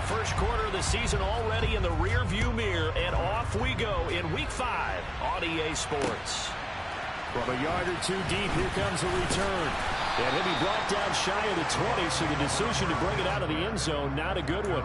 first quarter of the season already in the rearview mirror, and off we go in Week 5 on EA Sports. From a yard or two deep, here comes a return. And he'll be brought down shy of the 20, so the decision to bring it out of the end zone, not a good one.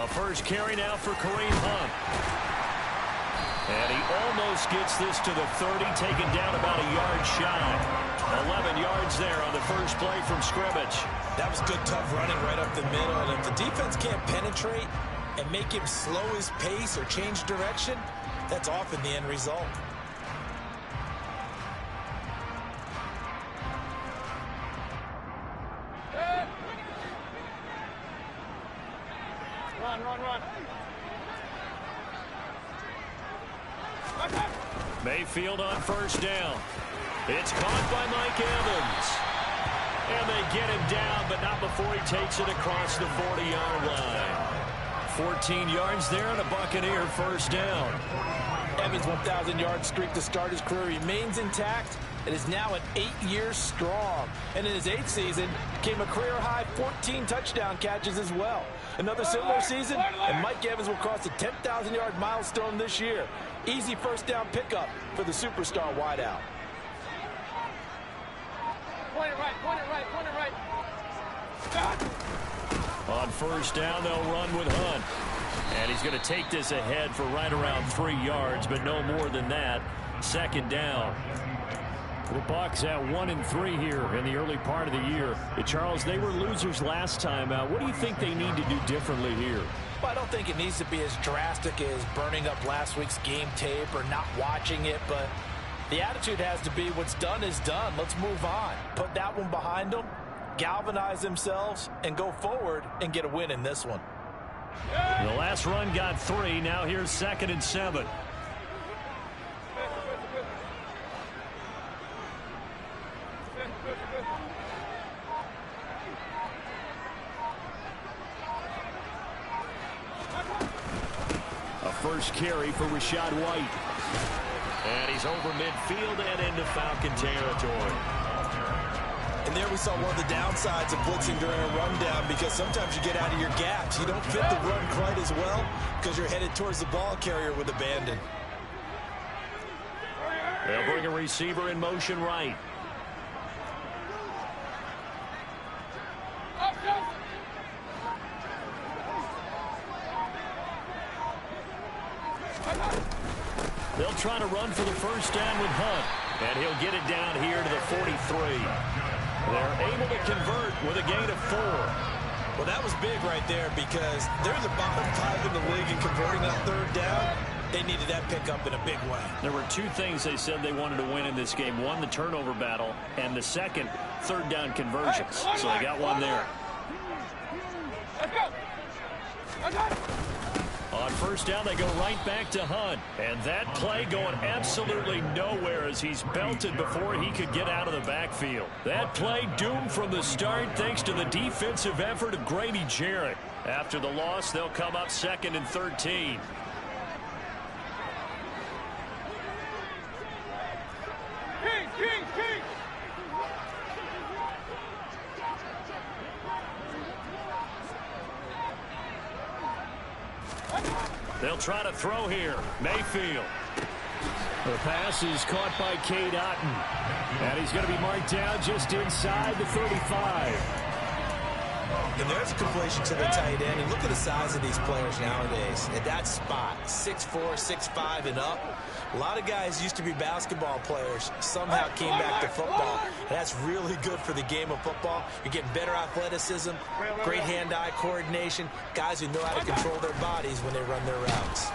First carry now for Kareem Hunt. And he almost gets this to the 30, taken down about a yard shy. 11 yards there on the first play from scrimmage. That was good, tough running right up the middle. And if the defense can't penetrate and make him slow his pace or change direction, that's often the end result. Run. Mayfield on first down. It's caught by Mike Evans. And they get him down, but not before he takes it across the 40-yard line. 14 yards there and a Buccaneer first down. Evans' 1,000-yard streak to start his career remains intact and is now at 8 years strong. And in his 8th season, came a career-high 14 touchdown catches as well. Another similar season, and Mike Evans will cross the 10,000-yard milestone this year. Easy first down pickup for the superstar wideout. Point it right. On first down, they'll run with Hunt. And he's going to take this ahead for right around 3 yards, but no more than that. Second down. The Bucs at 1-3 here in the early part of the year. Charles, they were losers last time out. What do you think they need to do differently here? Well, I don't think it needs to be as drastic as burning up last week's game tape or not watching it, but the attitude has to be what's done is done. Let's move on. Put that one behind them, galvanize themselves, and go forward and get a win in this one. The last run got 3. Now here's 2nd and 7. A first carry for Rachaad White. And he's over midfield and into Falcon territory. And there we saw one of the downsides of blitzing during a rundown, because sometimes you get out of your gaps. You don't fit the run quite as well because you're headed towards the ball carrier with abandon. They'll bring a receiver in motion right. They'll try to run for the first down with Hunt. And he'll get it down here to the 43. They're able to convert with a gain of 4. Well, that was big right there, because they're the bottom 5 in the league in converting on third down. They needed that pickup in a big way. There were 2 things they said they wanted to win in this game. One, the turnover battle, and the second, third down conversions. So they got one there. Let's go. On first down, they go right back to Hunt. And that play going absolutely nowhere as he's belted before he could get out of the backfield. That play doomed from the start thanks to the defensive effort of Grady Jarrett. After the loss, they'll come up 2nd and 13. King. They'll try to throw here. Mayfield. The pass is caught by Cade Otton. And he's going to be marked down just inside the 35. And there's a completion to the tight end. And look at the size of these players nowadays. At that spot, 6'4", 6'5", and up. A lot of guys used to be basketball players, somehow came back to football. And that's really good for the game of football. You're getting better athleticism, great hand-eye coordination, guys who know how to control their bodies when they run their routes.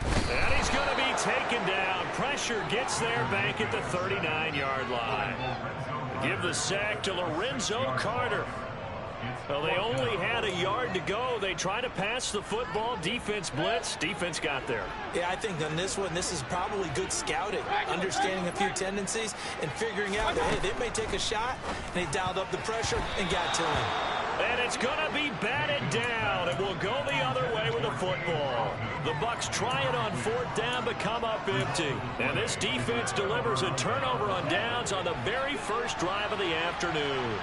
And he's going to be taken down. Pressure gets there back at the 39-yard line. Give the sack to Lorenzo Carter. Well, they only had a yard to go. They tried to pass the football. Defense blitz. Defense got there. Yeah, I think on this one, this is probably good scouting, understanding a few tendencies and figuring out that, hey, they may take a shot, and they dialed up the pressure and got to him. And it's going to be batted down. It will go the other way with the football. The Bucs try it on 4th down, but come up empty. And this defense delivers a turnover on downs on the very first drive of the afternoon.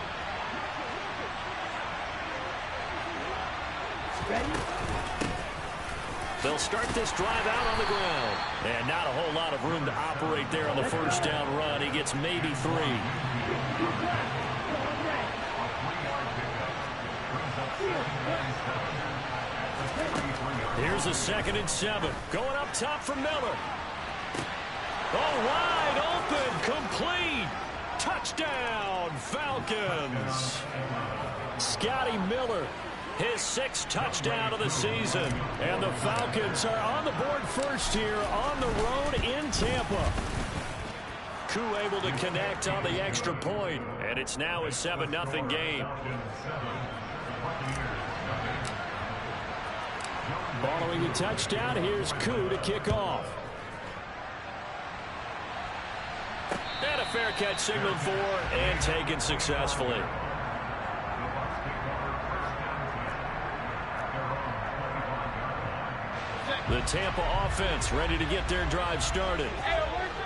They'll start this drive out on the ground. And not a whole lot of room to operate there on the first down run. He gets maybe 3. Here's a 2nd and 7. Going up top for Miller. Oh, wide open, complete. Touchdown, Falcons. Scotty Miller, his 6th touchdown of the season. And the Falcons are on the board first here on the road in Tampa. Koo able to connect on the extra point, and it's now a 7-0 game. Following the touchdown, here's Koo to kick off. And a fair catch signaled for and taken successfully. The Tampa offense ready to get their drive started.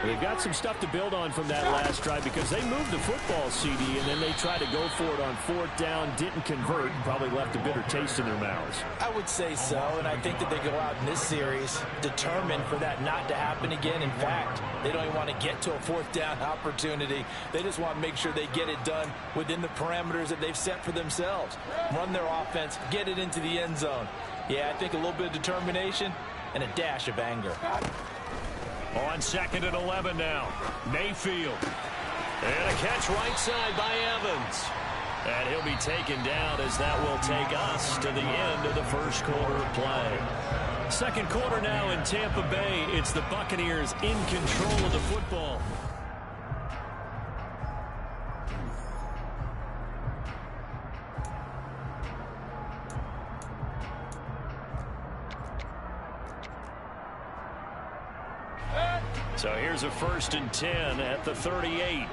They've got some stuff to build on from that last drive because they moved the football, CD, and then they tried to go for it on 4th down, didn't convert, probably left a bitter taste in their mouths. I would say so, and I think that they go out in this series determined for that not to happen again. In fact, they don't even want to get to a 4th down opportunity. They just want to make sure they get it done within the parameters that they've set for themselves. Run their offense, get it into the end zone. Yeah, I think a little bit of determination and a dash of anger. On 2nd and 11 now. Mayfield. And a catch right side by Evans. And he'll be taken down as that will take us to the end of the first quarter of play. Second quarter now in Tampa Bay. It's the Buccaneers in control of the football. So here's a 1st and 10 at the 38.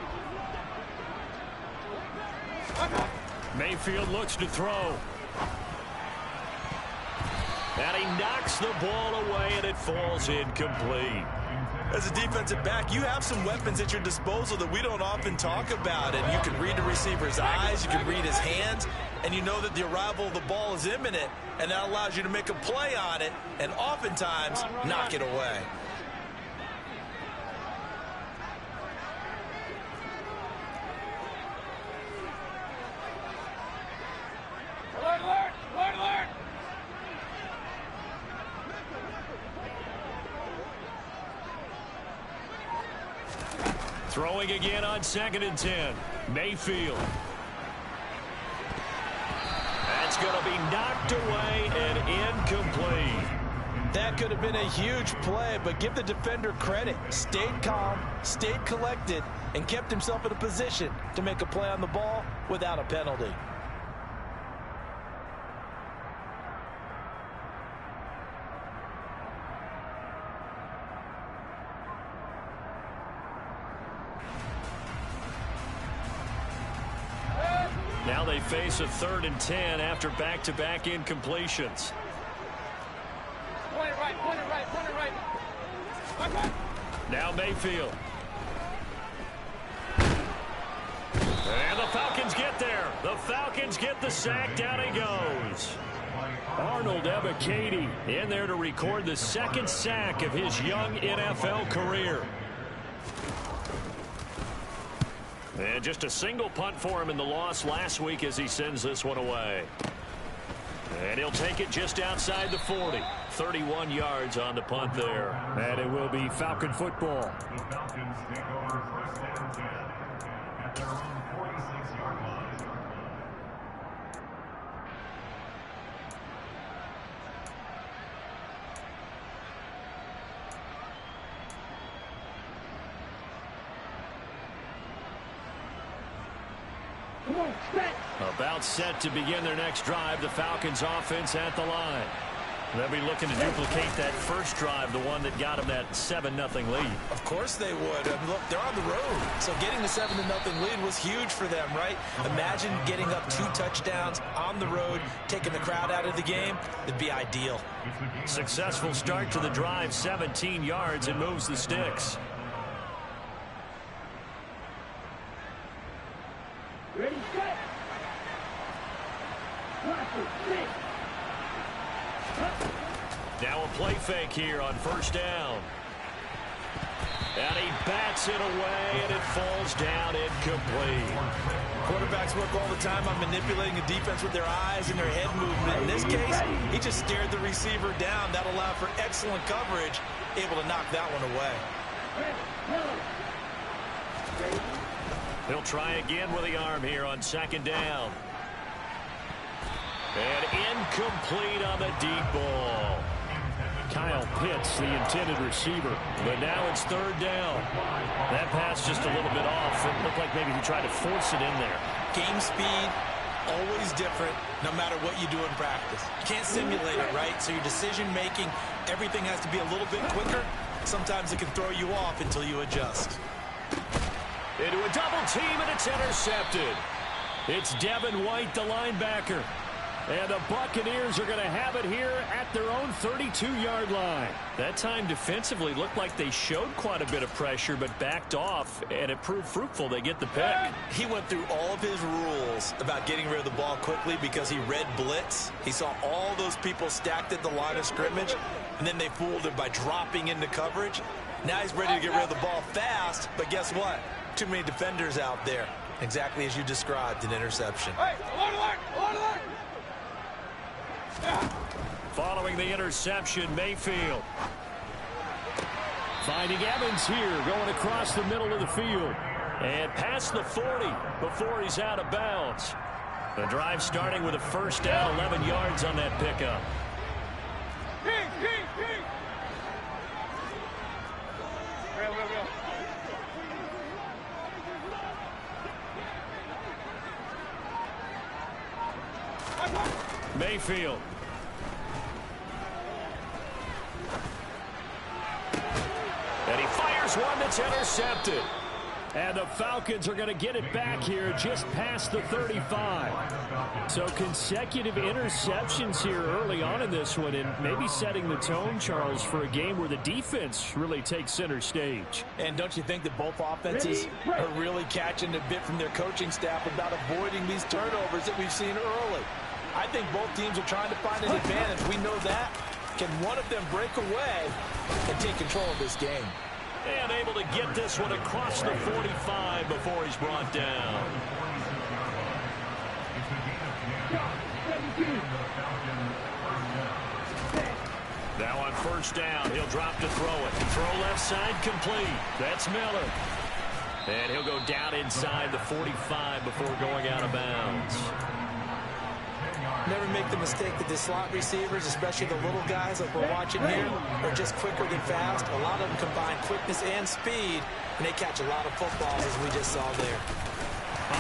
Mayfield looks to throw. And he knocks the ball away, and it falls incomplete. As a defensive back, you have some weapons at your disposal that we don't often talk about. And you can read the receiver's eyes, you can read his hands, and you know that the arrival of the ball is imminent, and that allows you to make a play on it and oftentimes knock it away. Throwing again on 2nd and 10. Mayfield. That's going to be knocked away and incomplete. That could have been a huge play, but give the defender credit. Stayed calm, stayed collected, and kept himself in a position to make a play on the ball without a penalty. Now they face a 3rd and 10 after back-to-back incompletions. Point it right, point it right, point it right. Okay. Now Mayfield. And the Falcons get there. The Falcons get the sack. Down he goes. Arnold Ebiketie in there to record the 2nd sack of his young NFL career. And just a single punt for him in the loss last week as he sends this one away. And he'll take it just outside the 40. 31 yards on the punt there. And it will be Falcon football. The Falcons take over 1st and 10 at their own 46-yard line. About set to begin their next drive. The Falcons offense at the line. They'll be looking to duplicate that first drive, the one that got them that 7-0 lead. Of course they would. I mean, look, they're on the road. So getting the 7-0 lead was huge for them, right? Imagine getting up 2 touchdowns on the road, taking the crowd out of the game. It'd be ideal. Successful start to the drive, 17 yards, and moves the sticks. Ready, set. Now a play fake here on first down. And he bats it away, and it falls down incomplete. Quarterbacks work all the time on manipulating a defense with their eyes and their head movement. In this case, he just stared the receiver down. That allowed for excellent coverage, able to knock that one away. He'll try again with the arm here on second down. And incomplete on the deep ball. Kyle Pitts, the intended receiver. But now it's third down. That pass just a little bit off. It looked like maybe he tried to force it in there. Game speed, always different, no matter what you do in practice. You can't simulate it, right? So your decision-making, everything has to be a little bit quicker. Sometimes it can throw you off until you adjust. Into a double team, and it's intercepted. It's Devin White, the linebacker. And the Buccaneers are going to have it here at their own 32-yard line. That time defensively looked like they showed quite a bit of pressure but backed off, and it proved fruitful. They get the pick. He went through all of his rules about getting rid of the ball quickly because he read blitz. He saw all those people stacked at the line of scrimmage, and then they fooled him by dropping into coverage. Now he's ready to get rid of the ball fast, but guess what? Too many defenders out there. Exactly as you described, an interception. Hey, alert! Following the interception, Mayfield. Finding Evans here, going across the middle of the field. And past the 40 before he's out of bounds. The drive starting with a first down, 11 yards on that pickup. Real. Mayfield. And he fires one that's intercepted. And the Falcons are going to get it back here just past the 35. So consecutive interceptions here early on in this one, and maybe setting the tone, Charles, for a game where the defense really takes center stage. And don't you think that both offenses are really catching a bit from their coaching staff about avoiding these turnovers that we've seen early? I think both teams are trying to find an advantage. We know that. Can one of them break away and take control of this game? And able to get this one across the 45 before he's brought down. Now on first down, he'll drop to throw it. Throw left side complete. That's Miller. And he'll go down inside the 45 before going out of bounds. Never make the mistake that the slot receivers, especially the little guys like we're watching here, are just quicker than fast. A lot of them combine quickness and speed, and they catch a lot of footballs, as we just saw there.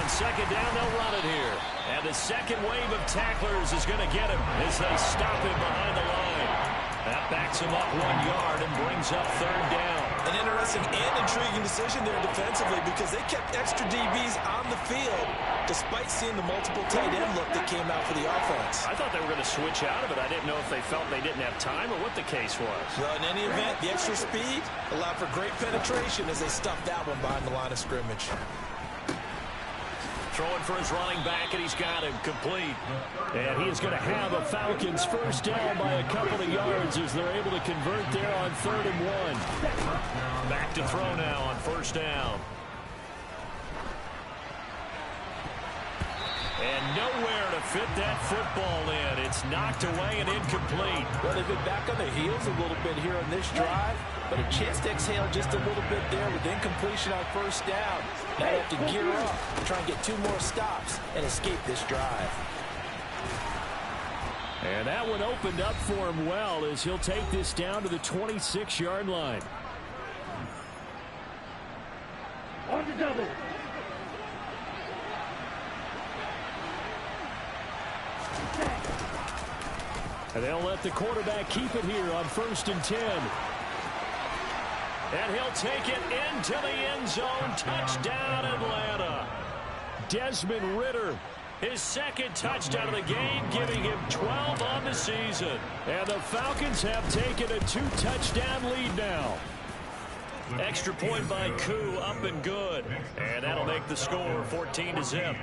On second down, they'll run it here. And the second wave of tacklers is going to get him as they stop him behind the line. That backs him up 1 yard and brings up third down. An interesting and intriguing decision there defensively because they kept extra DBs on the field despite seeing the multiple tight end look that came out for the offense. I thought they were going to switch out of it. I didn't know if they felt they didn't have time or what the case was. Well, in any event, the extra speed allowed for great penetration as they stuffed that one behind the line of scrimmage. Throwing for his running back, and he's got him complete. And he is going to have a Falcons first down by a couple of yards as they're able to convert there on 3rd and 1. Back to throw now on first down. And nowhere to fit that football in. It's knocked away and incomplete. Well, they've been back on their heels a little bit here on this drive, but a chance to exhale just a little bit there with incompletion on first down. Now they have to gear up, try and get 2 more stops, and escape this drive. And that one opened up for him well as he'll take this down to the 26-yard line. On the double. And they'll let the quarterback keep it here on 1st and 10. And he'll take it into the end zone. Touchdown, Atlanta. Desmond Ridder, his second touchdown of the game, giving him 12 on the season. And the Falcons have taken a 2-touchdown lead now. Extra point by Koo, up and good. And that'll make the score 14-0.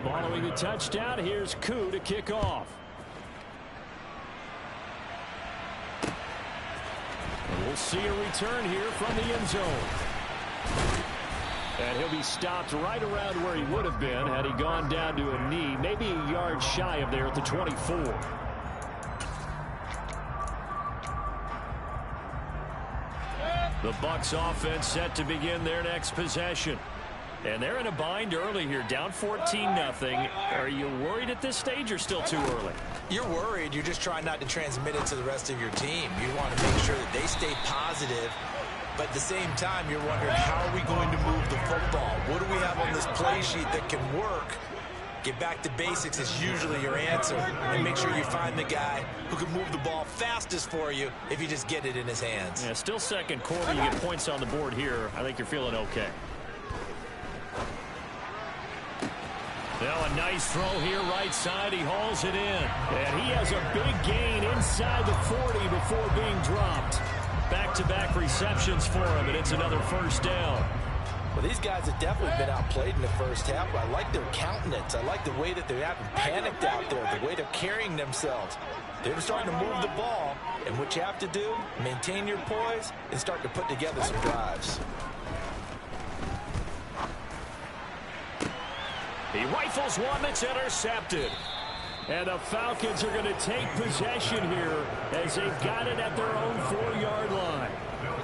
Following the touchdown, here's Koo to kick off. And we'll see a return here from the end zone. And he'll be stopped right around where he would have been had he gone down to a knee, maybe a yard shy of there at the 24. The Bucs offense set to begin their next possession. And they're in a bind early here, down 14-0. Are you worried at this stage or still too early? You're worried. You're just trying not to transmit it to the rest of your team. You want to make sure that they stay positive. But at the same time, you're wondering, how are we going to move the football? What do we have on this play sheet that can work? Get back to basics is usually your answer. And make sure you find the guy who can move the ball fastest for you if you just get it in his hands. Yeah, still second quarter. You get points on the board here. I think you're feeling okay. Now a nice throw here right side. He hauls it in. And he has a big gain inside the 40 before being dropped. Back-to-back receptions for him, and it's another first down. Well, these guys have definitely been outplayed in the first half, but I like their countenance. I like the way that they're having panicked out there, the way they're carrying themselves. They're starting to move the ball, and what you have to do, maintain your poise and start to put together some drives. He rifles one that's intercepted. And the Falcons are going to take possession here as they've got it at their own 4-yard line.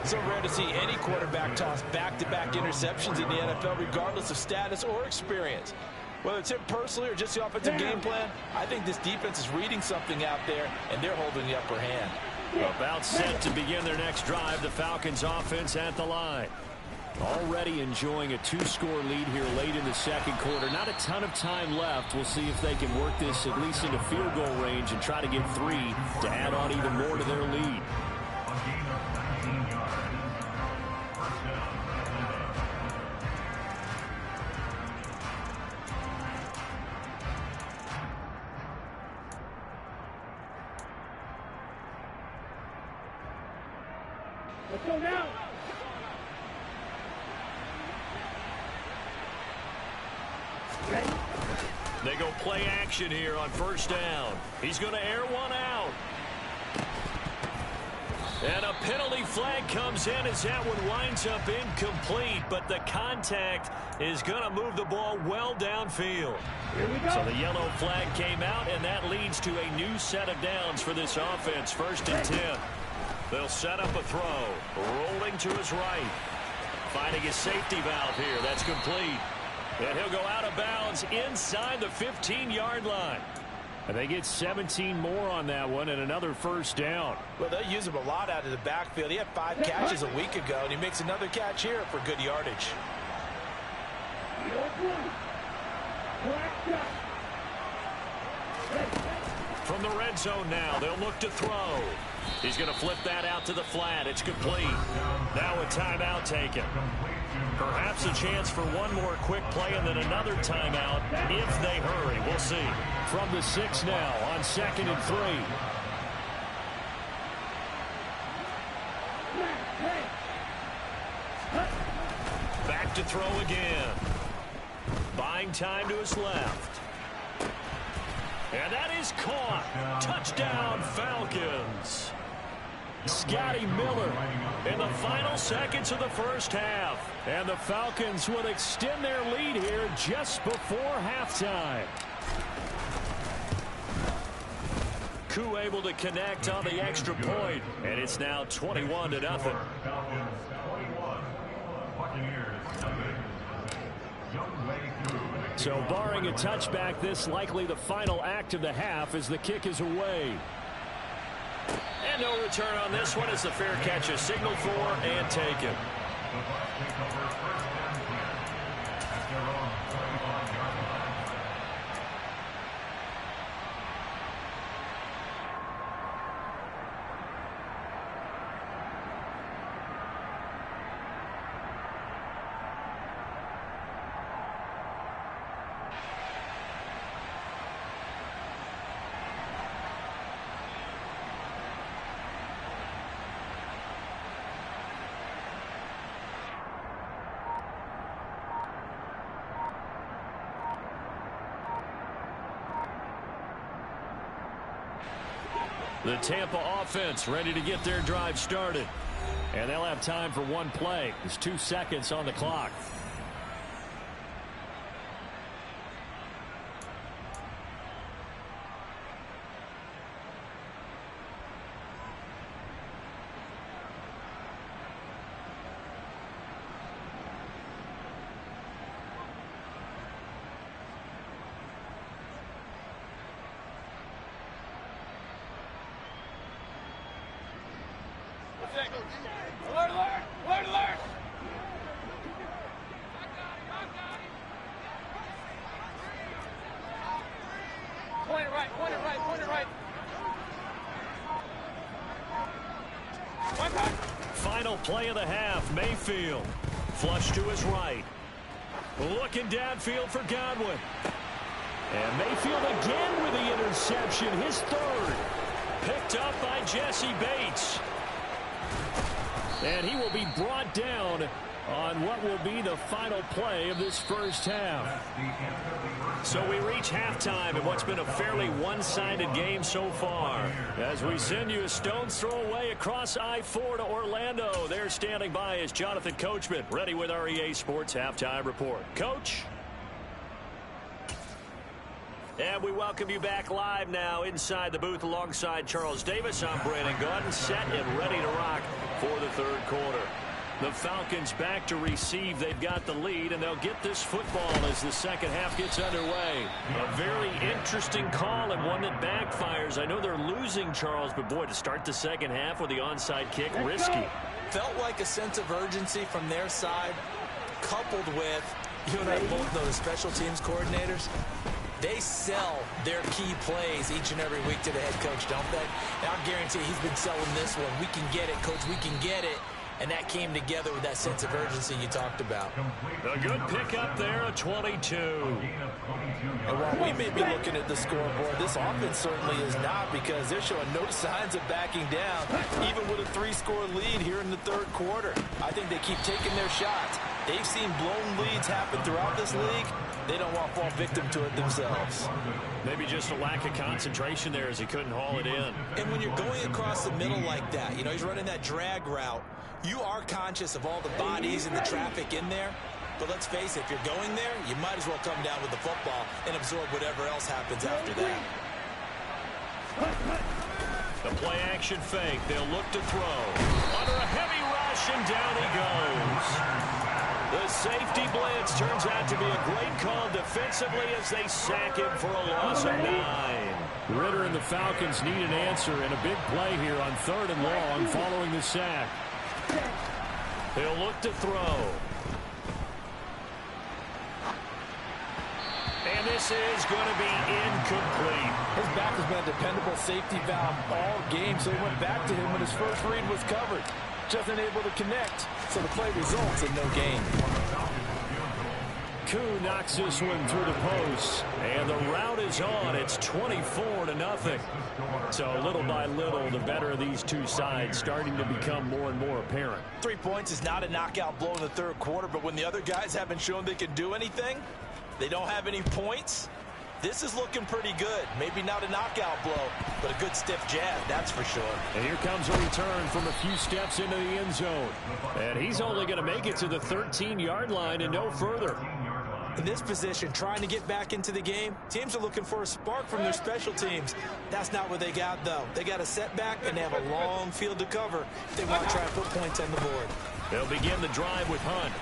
It's so rare to see any quarterback toss back-to-back interceptions in the NFL, regardless of status or experience. Whether it's him personally or just the offensive game plan, I think this defense is reading something out there, and they're holding the upper hand. About set to begin their next drive, the Falcons offense at the line. Already enjoying a 2-score lead here late in the second quarter. Not a ton of time left. We'll see if they can work this at least into field goal range and try to get 3 to add on even more to their lead. Let's go now. They go play action here on first down. He's going to air one out. And a penalty flag comes in as that one winds up incomplete, but the contact is going to move the ball well downfield. So the yellow flag came out, and that leads to a new set of downs for this offense. 1st and 10. They'll set up a throw. Rolling to his right. Finding his safety valve here. That's complete. And he'll go out of bounds inside the 15-yard line. And they get 17 more on that one and another first down. Well, they'll use him a lot out of the backfield. He had 5 catches a week ago, and he makes another catch here for good yardage. From the red zone now, they'll look to throw. He's going to flip that out to the flat. It's complete. Now a timeout taken. Perhaps a chance for one more quick play and then another timeout if they hurry. We'll see. From the 6 now on 2nd and 3. Back to throw again. Buying time to his left. And that is caught. Touchdown, Falcons. Scotty Miller in the final seconds of the first half. And the Falcons will extend their lead here just before halftime. Koo able to connect on the extra point. And it's now 21-0. So barring a touchback, this likely the final act of the half as the kick is away. And no return on this one as the fair catch is signaled for and taken. their own 35-yard line. The Tampa offense ready to get their drive started. And they'll have time for one play. There's 2 seconds on the clock. Alert, alert! Alert, alert! Point it right, point it right, point it right. One time. Final play of the half. Mayfield. Flush to his right. Looking downfield for Godwin. And Mayfield again with the interception. His third. Picked up by Jesse Bates. And he will be brought down on what will be the final play of this first half. So we reach halftime in what's been a fairly one-sided game so far. As we send you a stone's throw away across I-4 to Orlando. There standing by is Jonathan Coachman, ready with our EA Sports Halftime Report. Coach? And we welcome you back live now inside the booth alongside Charles Davis. I'm Brandon Gaudin, set and ready to rock for the third quarter. The Falcons back to receive. They've got the lead, and they'll get this football as the second half gets underway. A very interesting call and one that backfires. I know they're losing, Charles, but boy, to start the second half with the onside kick, risky. Felt like a sense of urgency from their side, coupled with, you and I both know the special teams coordinators. They sell their key plays each and every week to the head coach, don't they? And I guarantee he's been selling this one. We can get it, coach. We can get it. And that came together with that sense of urgency you talked about. A good pickup there, a 22. And while we may be looking at the scoreboard, this offense certainly is not, because they're showing no signs of backing down, even with a 3-score lead here in the third quarter. I think they keep taking their shots. They've seen blown leads happen throughout this league. They don't want to fall victim to it themselves. Maybe just a lack of concentration there as he couldn't haul it in. And when you're going across the middle like that, you know, he's running that drag route, you are conscious of all the bodies and the traffic in there. But let's face it, if you're going there, you might as well come down with the football and absorb whatever else happens after that. The play action fake. They'll look to throw. Under a heavy rush, and down he goes. The safety blitz turns out to be a great call defensively as they sack him for a loss of 9. Ritter and the Falcons need an answer, and a big play here on 3rd and long following the sack. They'll look to throw. And this is going to be incomplete. His back has been a dependable safety valve all game, so he went back to him when his first read was covered. Just unable to connect, so the play results in no gain. Koo knocks this one through the post, and the route is on. It's 24-0. So little by little, the better of these two sides starting to become more and more apparent. 3 points is not a knockout blow in the third quarter, but when the other guys haven't shown they can do anything, they don't have any points, this is looking pretty good. Maybe not a knockout blow, but a good stiff jab, that's for sure. And here comes a return from a few steps into the end zone. And he's only going to make it to the 13-yard line and no further. In this position, trying to get back into the game, teams are looking for a spark from their special teams. That's not what they got, though. They got a setback, and they have a long field to cover if they want to try and put points on the board. They'll begin the drive with Hunt.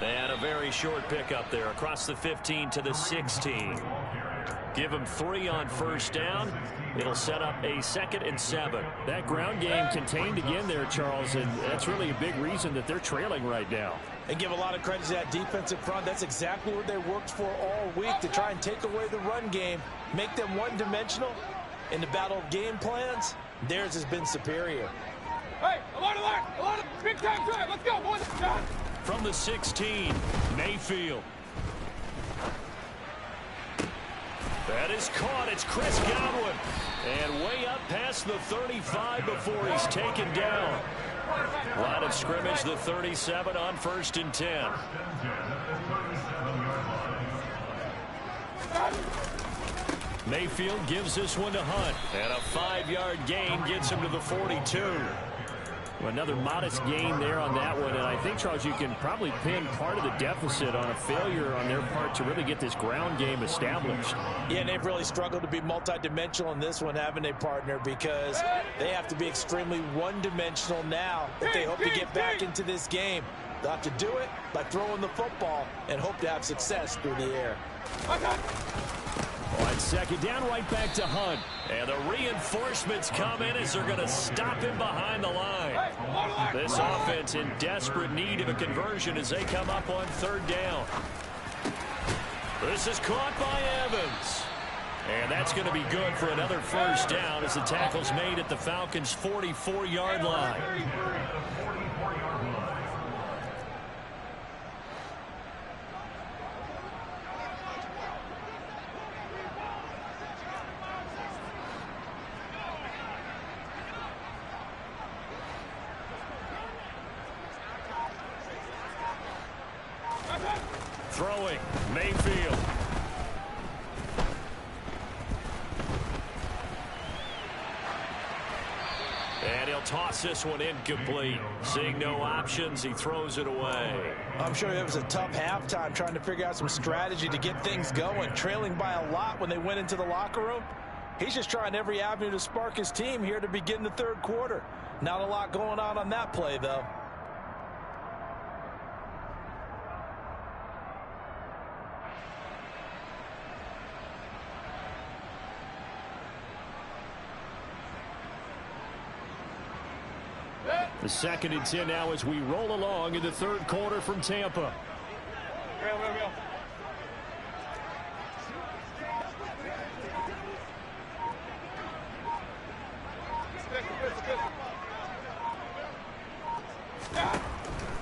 And a very short pickup there across the 15 to the 16. Give him 3 on first down. It'll set up a 2nd and 7. That ground game contained again there, Charles, and that's really a big reason that they're trailing right now. And give a lot of credit to that defensive front. That's exactly what they worked for all week, to try and take away the run game, make them one-dimensional. In the battle of game plans, theirs has been superior. Hey, I'm on the line. I'm on the big time drive. Let's go, boys. From the 16, Mayfield. That is caught. It's Chris Godwin. And way up past the 35 before he's taken down. Line of scrimmage, the 37 on 1st and 10. Mayfield gives this one to Hunt. And a 5-yard gain gets him to the 42. Well, another modest gain there on that one, and I think, Charles, you can probably pin part of the deficit on a failure on their part to really get this ground game established. Yeah, and they've really struggled to be multidimensional in this one, haven't they, partner? Because they have to be extremely one-dimensional now if they hope to get back into this game. They'll have to do it by throwing the football and hope to have success through the air. On 2nd down, right back to Hunt. And the reinforcements come in as they're going to stop him behind the line. This offense in desperate need of a conversion as they come up on 3rd down. This is caught by Evans. And that's going to be good for another first down as the tackle's made at the Falcons' 44-yard line. Throwing, Mayfield. And he'll toss this one incomplete. Seeing no options, he throws it away. I'm sure it was a tough halftime trying to figure out some strategy to get things going, trailing by a lot when they went into the locker room. He's just trying every avenue to spark his team here to begin the 3rd quarter. Not a lot going on that play, though. The 2nd and 10 now as we roll along in the 3rd quarter from Tampa.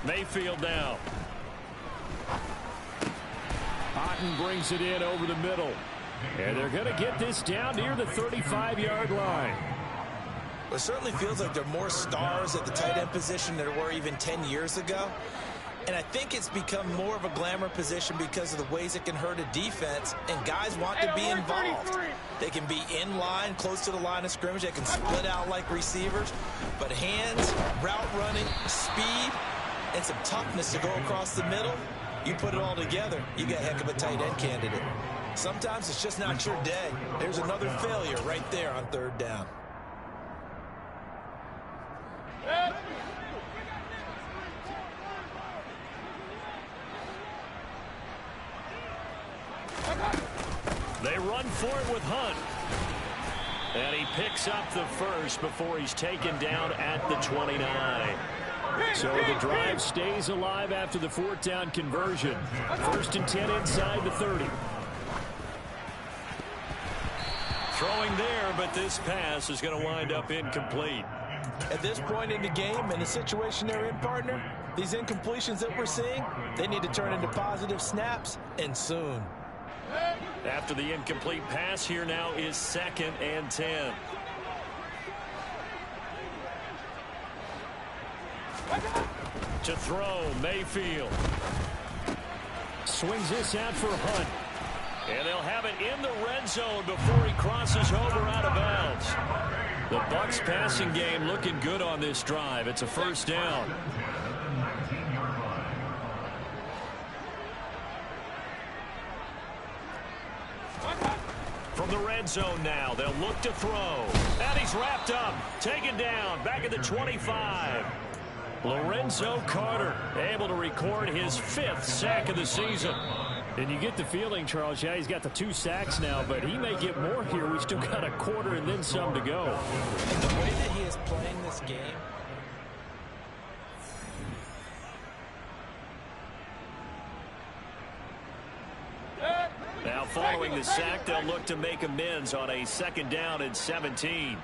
Mayfield now. Otten brings it in over the middle. And they're going to get this down near the 35-yard line. It certainly feels like there are more stars at the tight end position than there were even 10 years ago. And I think it's become more of a glamour position because of the ways it can hurt a defense, and guys want to be involved. They can be in line, close to the line of scrimmage. They can split out like receivers. But hands, route running, speed, and some toughness to go across the middle, you put it all together, you got a heck of a tight end candidate. Sometimes it's just not your day. There's another failure right there on 3rd down. They run for it with Hunt. And he picks up the first before he's taken down at the 29. So the drive stays alive after the 4th down conversion. 1st and 10 inside the 30. Throwing there, but this pass is going to wind up incomplete. At this point in the game and the situation they're in, partner, these incompletions that we're seeing, they need to turn into positive snaps, and soon. After the incomplete pass, here now is 2nd and 10. To throw, Mayfield. Swings this out for Hunt. And they'll have it in the red zone before he crosses over out of bounds. The Bucs passing game looking good on this drive. It's a first down. From the red zone now, they'll look to throw. And he's wrapped up, taken down, back at the 25. Lorenzo Carter able to record his 5th sack of the season. And you get the feeling, Charles, yeah, he's got the 2 sacks now, but he may get more here. We still got a quarter and then some to go. And the way that he is playing this game, now following the sack, they'll look to make amends on a 2nd down and 17.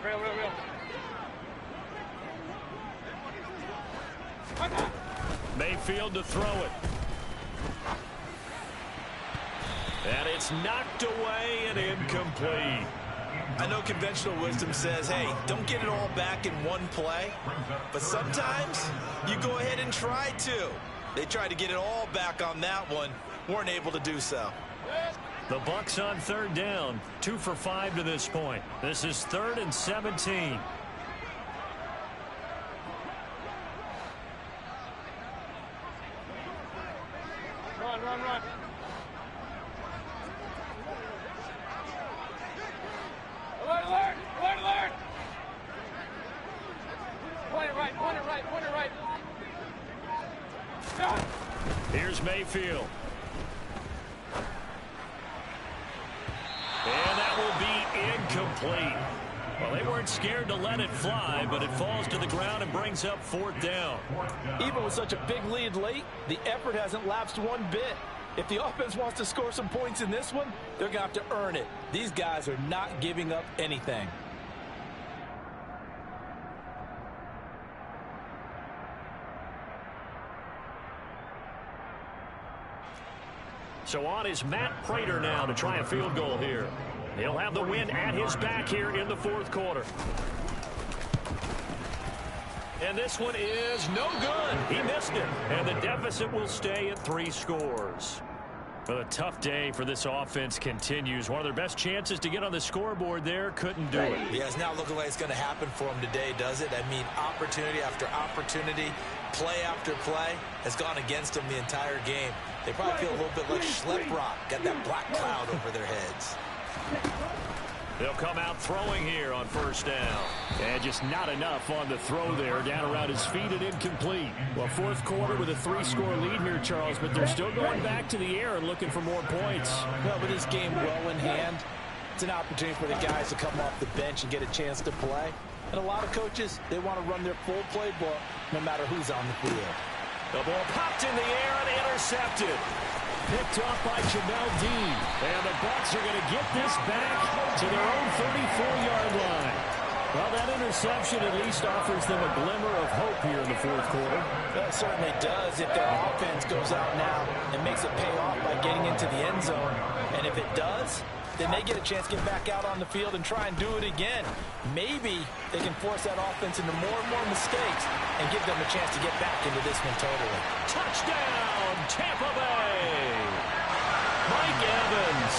Real. Mayfield to throw it. And it's knocked away and incomplete. I know conventional wisdom says, hey, don't get it all back in one play. But sometimes you go ahead and try to. They tried to get it all back on that one. Weren't able to do so. The Bucs on 3rd down. 2 for 5 to this point. This is 3rd and 17. Run. Alert. Point it right. Here's Mayfield. And that will be incomplete. Well, they weren't scared to let it fly, but it falls to the ground and brings up 4th down. Even with such a big lead late, the effort hasn't lapsed one bit. If the offense wants to score some points in this one, they're going to have to earn it. These guys are not giving up anything. So on is Matt Prater now to try a field goal here. He'll have the win at his back here in the 4th quarter. And this one is no good. He missed it. And the deficit will stay at 3 scores. But a tough day for this offense continues. One of their best chances to get on the scoreboard there, couldn't do it. Yeah, it's not looking like it's going to happen for him today, does it? I mean, opportunity after opportunity, play after play has gone against them the entire game. They probably feel a little bit like Schlep Rock, got that black cloud over their heads. They'll come out throwing here on 1st down. And just not enough on the throw there. Down around his feet and incomplete. Well, 4th quarter with a 3-score lead here, Charles, but they're still going back to the air and looking for more points. Well, with this game well in hand, it's an opportunity for the guys to come off the bench and get a chance to play. And a lot of coaches, they want to run their full playbook no matter who's on the field. The ball popped in the air and intercepted. Picked off by Jamel Dean. And the Bucs are going to get this back to their own 34-yard line. Well, that interception at least offers them a glimmer of hope here in the 4th quarter. Well, it certainly does if their offense goes out now and makes it pay off by getting into the end zone. And if it does, then they get a chance to get back out on the field and try and do it again. Maybe they can force that offense into more and more mistakes and give them a chance to get back into this one totally. Touchdown, Tampa Bay! Mike Evans,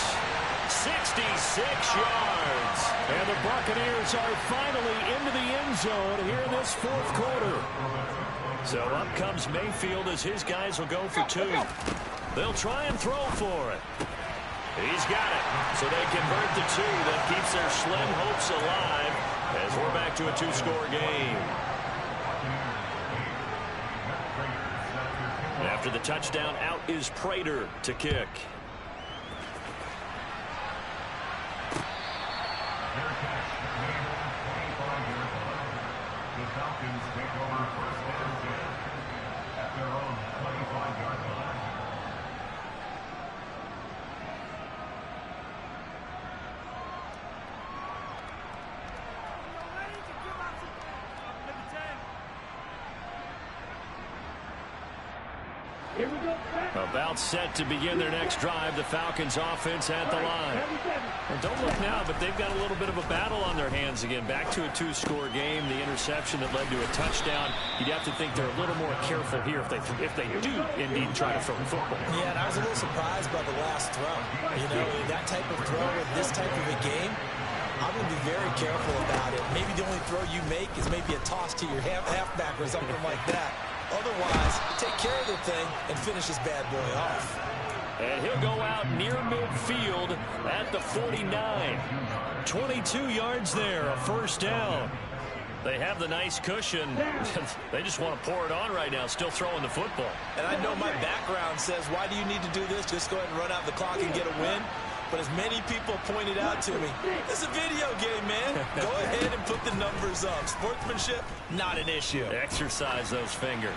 66 yards. And the Buccaneers are finally into the end zone here in this 4th quarter. So up comes Mayfield as his guys will go for 2. They'll try and throw for it. He's got it. So they convert the 2. That keeps their slim hopes alive as we're back to a 2-score game. After the touchdown, out is Prater to kick. The Falcons take over 1st and 10 at their own 25-yard line. About set to begin their next drive. The Falcons offense at the line. Well, don't look now, but they've got a little bit of a battle on their hands again. Back to a 2-score game. The interception that led to a touchdown. You'd have to think they're a little more careful here if they do indeed try to throw the football. Yeah, and I was a little surprised by the last throw. You know, that type of throw in this type of a game, I'm going to be very careful about it. Maybe the only throw you make is maybe a toss to your halfback or something like that. Otherwise, take care of the thing and finish this bad boy off. And he'll go out near midfield at the 49. 22 yards there, a 1st down. They have the nice cushion. They just want to pour it on right now, still throwing the football. And I know my background says, why do you need to do this? Just go ahead and run out the clock and get a win. But as many people pointed out to me, it's a video game, man. Go ahead and put the numbers up. Sportsmanship, not an issue. Exercise those fingers.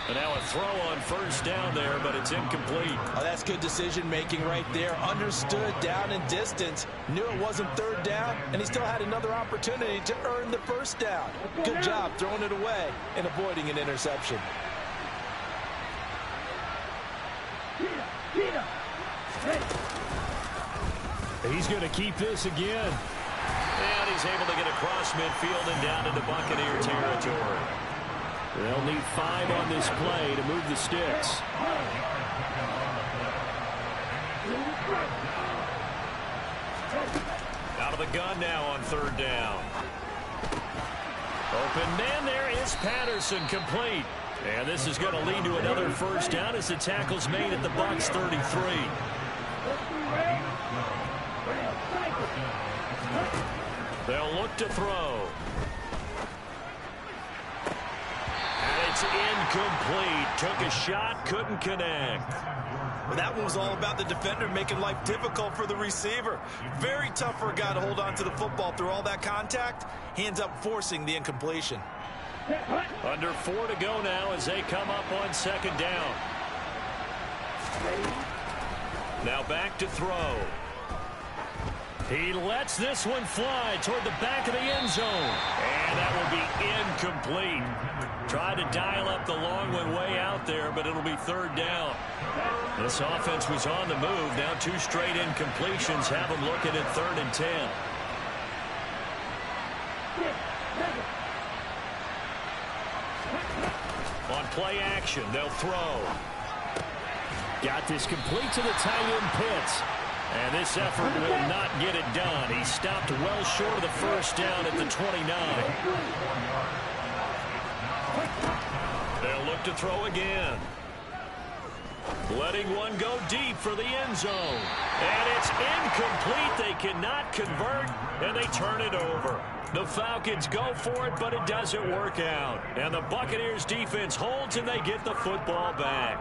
And now a throw on first down there, but it's incomplete. Oh, that's good decision-making right there. Understood down and distance. Knew it wasn't third down, and he still had another opportunity to earn the first down. Good job throwing it away and avoiding an interception. He's going to keep this again. And he's able to get across midfield and down into Buccaneer territory. They'll need 5 on this play to move the sticks. Out of the gun now on third down. Open man there is Patterson, complete. And this is going to lead to another first down as the tackle's made at the Bucs 33. They'll look to throw. And it's incomplete. Took a shot, couldn't connect. Well, that one was all about the defender making life difficult for the receiver. Very tough for a guy to hold on to the football through all that contact. He ends up forcing the incompletion. Under 4 to go now as they come up on second down. Now back to throw. He lets this one fly toward the back of the end zone. And that will be incomplete. Tried to dial up the long one way out there, but it'll be third down. This offense was on the move. Now 2 straight incompletions have them looking at 3rd and 10. On play action, they'll throw. Got this complete to the tight end Pitts. And this effort will not get it done. He stopped well short of the first down at the 29. They'll look to throw again. Letting one go deep for the end zone. And it's incomplete. They cannot convert, and they turn it over. The Falcons go for it, but it doesn't work out. And the Buccaneers defense holds, and they get the football back.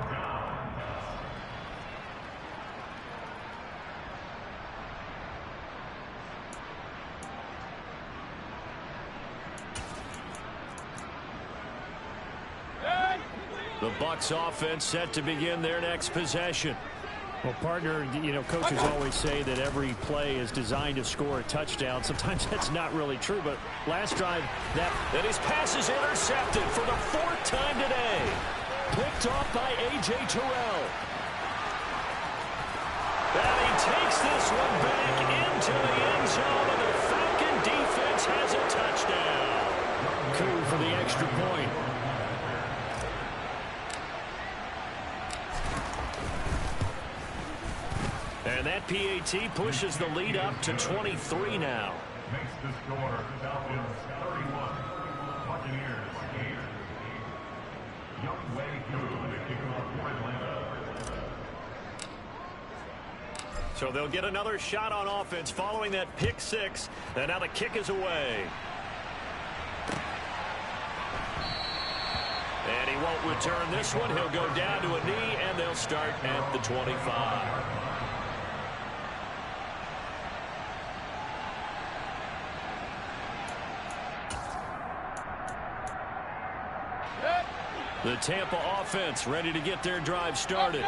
The Bucs offense set to begin their next possession. Well, partner, you know, coaches always say that every play is designed to score a touchdown. Sometimes that's not really true, but last drive, and his pass is intercepted for the 4th time today. Picked off by A.J. Terrell. And he takes this one back into the end zone, and the Falcon defense has a touchdown. Coup for the extra point. And that PAT pushes the lead up to 23 now. Makes the score Falcons 31, Buccaneers 8. Young Wei Koo to kick off for Atlanta. So they'll get another shot on offense following that pick 6. And now the kick is away. And he won't return this one. He'll go down to a knee, and they'll start at the 25. The Tampa offense ready to get their drive started.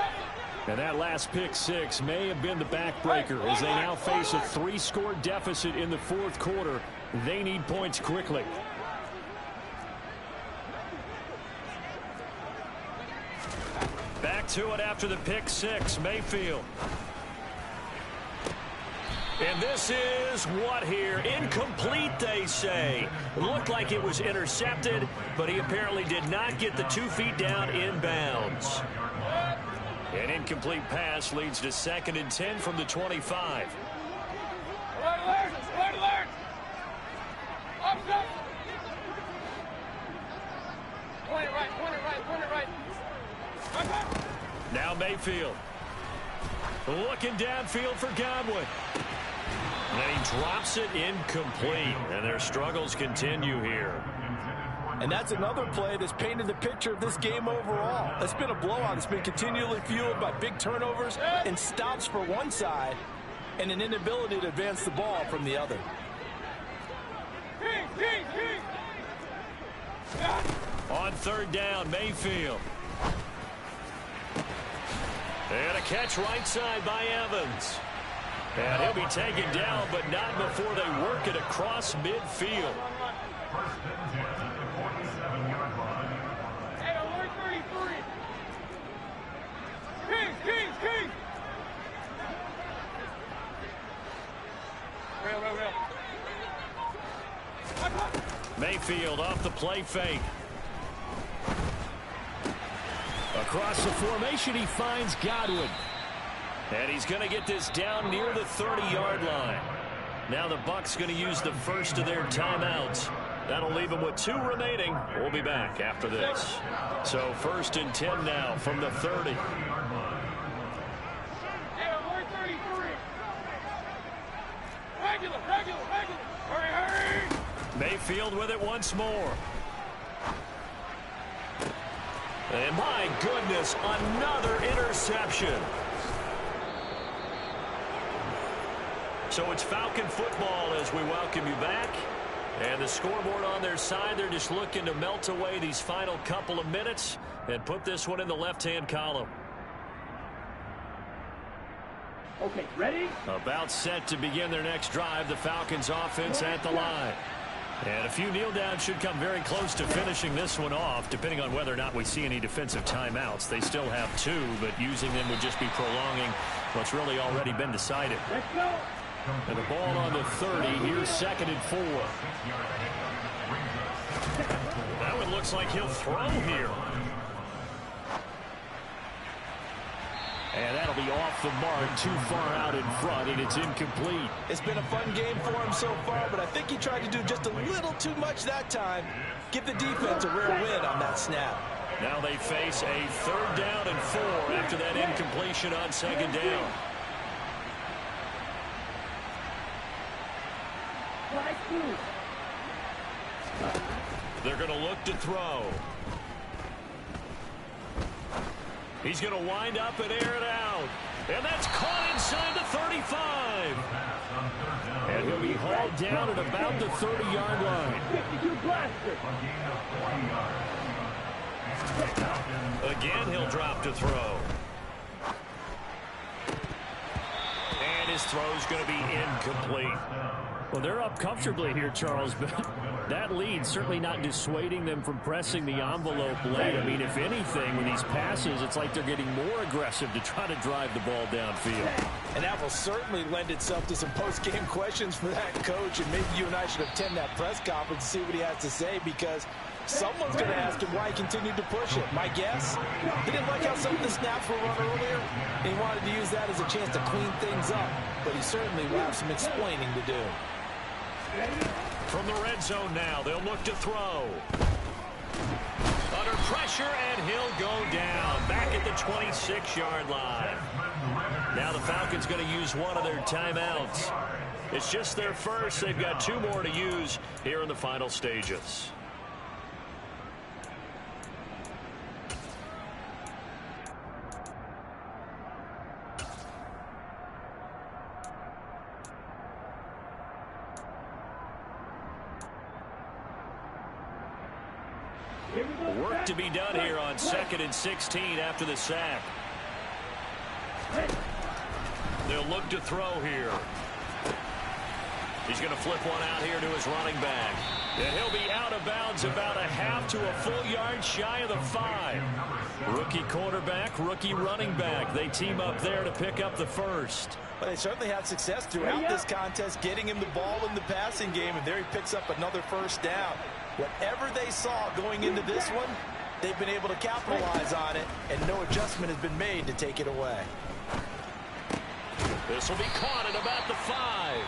And that last pick 6 may have been the backbreaker as they now face a 3-score deficit in the 4th quarter. They need points quickly. Back to it after the pick 6, Mayfield. And this is what here? Incomplete, they say. It looked like it was intercepted, but he apparently did not get the 2 feet down inbounds. An incomplete pass leads to 2nd and 10 from the 25. Alert, alert! Alert, alert! Up. Point it right, point it right, point it right. Up. Now Mayfield. Looking downfield for Godwin. And he drops it incomplete, and their struggles continue here. And that's another play that's painted the picture of this game overall. It's been a blowout. It's been continually fueled by big turnovers and stops for one side and an inability to advance the ball from the other. On third down, Mayfield. And a catch right side by Evans. And he'll be taken down, but not before they work it across midfield. First and 10 at the 47-yard line. Hey, alert 33. Kings. Rail. Mayfield off the play fake. Across the formation, he finds Godwin. And he's going to get this down near the 30-yard line. Now the Bucs going to use the first of their timeouts. That'll leave them with 2 remaining. We'll be back after this. So first and 10 now from the 30. Hey, alert 33. Regular. Hurry. Mayfield with it once more. And my goodness, another interception. So it's Falcon football as we welcome you back. And the scoreboard on their side, they're just looking to melt away these final couple of minutes and put this one in the left-hand column. Okay, ready? About set to begin their next drive, the Falcons offense at the line. And a few kneel downs should come very close to finishing this one off, depending on whether or not we see any defensive timeouts. They still have 2, but using them would just be prolonging what's really already been decided. Let's go. And the ball on the 30. Here's 2nd and 4. That one looks like he'll throw here. And that'll be off the mark, too far out in front, and it's incomplete. It's been a fun game for him so far, but I think he tried to do just a little too much that time. Give the defense a rare win on that snap. Now they face a 3rd down and 4 after that incompletion on 2nd down. They're going to look to throw. He's going to wind up and air it out. And that's caught inside the 35. And he'll be hauled down at about the 30-yard line. Again, he'll drop to throw. And his throw's going to be incomplete. Well, they're up comfortably here, Charles, but that lead certainly not dissuading them from pressing the envelope late. I mean, if anything, with these passes, it's like they're getting more aggressive to try to drive the ball downfield. And that will certainly lend itself to some post-game questions for that coach, and maybe you and I should attend that press conference and see what he has to say, because someone's going to ask him why he continued to push it. My guess, he didn't like how some of the snaps were run earlier, and he wanted to use that as a chance to clean things up, but he certainly will have some explaining to do. From the red zone now, they'll look to throw. Under pressure, and he'll go down back at the 26-yard line. Now the Falcons going to use one of their timeouts. It's just their first. They've got 2 more to use here in the final stages. Work to be done here on 2nd and 16 after the sack. They'll look to throw here. He's going to flip one out here to his running back. And he'll be out of bounds about a half to a full yard shy of the 5. Rookie quarterback, rookie running back. They team up there to pick up the first. But they certainly had success throughout this contest, getting him the ball in the passing game, and there he picks up another first down. Whatever they saw going into this one, they've been able to capitalize on it, and no adjustment has been made to take it away. This will be caught at about the 5.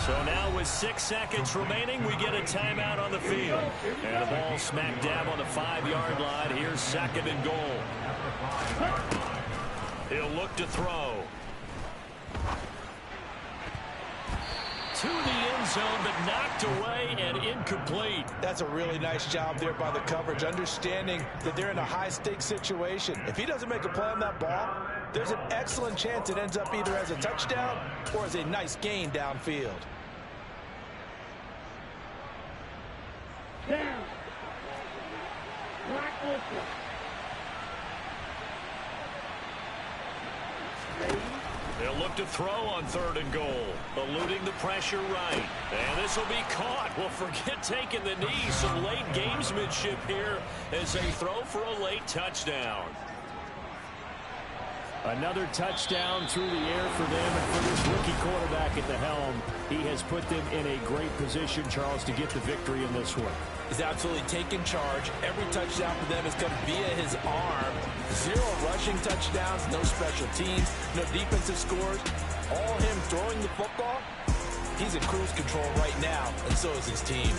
So now with 6 seconds remaining, we get a timeout on the field. And the ball smack dab on the 5-yard line. Here's 2nd and goal. He'll look to throw. to the end zone, but knocked away and incomplete. That's a really nice job there by the coverage, understanding that they're in a high-stakes situation. If he doesn't make a play on that ball, there's an excellent chance it ends up either as a touchdown or as a nice gain downfield. Down. Black whistle. They'll look to throw on 3rd and goal, eluding the pressure right. And this will be caught. Well, forget taking the knee. Some late gamesmanship here as they throw for a late touchdown. Another touchdown through the air for them, and for this rookie quarterback at the helm, he has put them in a great position, Charles, to get the victory in this one. He's absolutely taken charge. Every touchdown for them has come via his arm. 0 rushing touchdowns, no special teams, no defensive scores. All him throwing the football. He's in cruise control right now, and so is his team.